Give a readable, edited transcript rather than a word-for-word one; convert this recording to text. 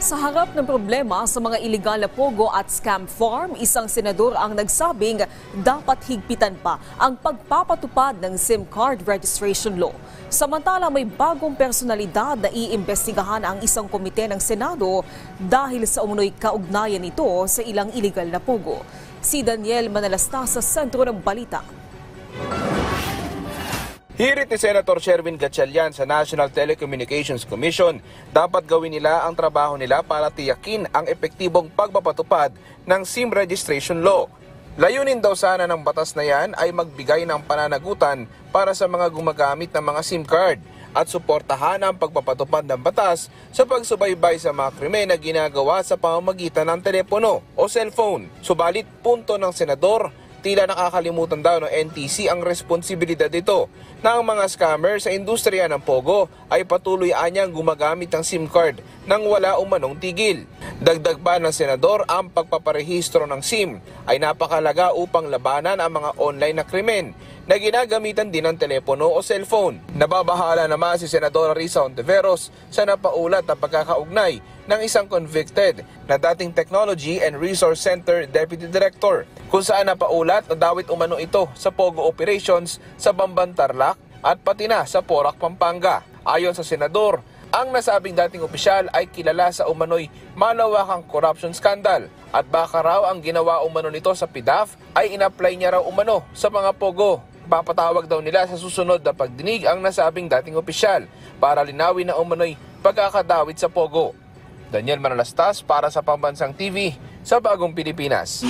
Sa harap ng problema sa mga iligal na pogo at scam farm, isang senador ang nagsabing dapat higpitan pa ang pagpapatupad ng SIM card registration law. Samantala may bagong personalidad na iimbestigahan ang isang komite ng Senado dahil sa umunoy kaugnayan nito sa ilang iligal na pogo. Si Daniel Manalasta sa sentro ng balita. Hirit ni Senator Sherwin Gatchalian sa National Telecommunications Commission, dapat gawin nila ang trabaho nila para tiyakin ang epektibong pagpapatupad ng SIM registration law. Layunin daw sana ng batas na yan ay magbigay ng pananagutan para sa mga gumagamit ng mga SIM card at suportahan ang pagpapatupad ng batas sa pagsubaybay sa mga krimen na ginagawa sa pamamagitan ng telepono o cellphone. Subalit punto ng senador, tila nakakalimutan daw ng NTC ang responsibilidad dito na ang mga scammer sa industriya ng pogo ay patuloy anyang gumagamit ng SIM card nang wala umanong tigil. Dagdag pa ng senador, ang pagpaparehistro ng SIM ay napakalaga upang labanan ang mga online na krimen na ginagamitan din ng telepono o cellphone. Nababahala naman si Senadora Risa Ontiveros sa napaulat na pagkakaugnay ng isang convicted na dating Technology and Resource Center Deputy Director, kung saan napaulat na dawit umano ito sa Pogo operations sa Bamban, Tarlac at pati na sa Porac, Pampanga. Ayon sa senador, ang nasabing dating opisyal ay kilala sa umano'y malawakang corruption scandal at baka raw ang ginawa umano nito sa PDAF ay in-apply niya raw umano sa mga Pogo. Papatawag daw nila sa susunod na pagdinig ang nasabing dating opisyal para linawin na umano'y pagkakadawit sa Pogo. Daniel Manalastas para sa Pambansang TV sa Bagong Pilipinas.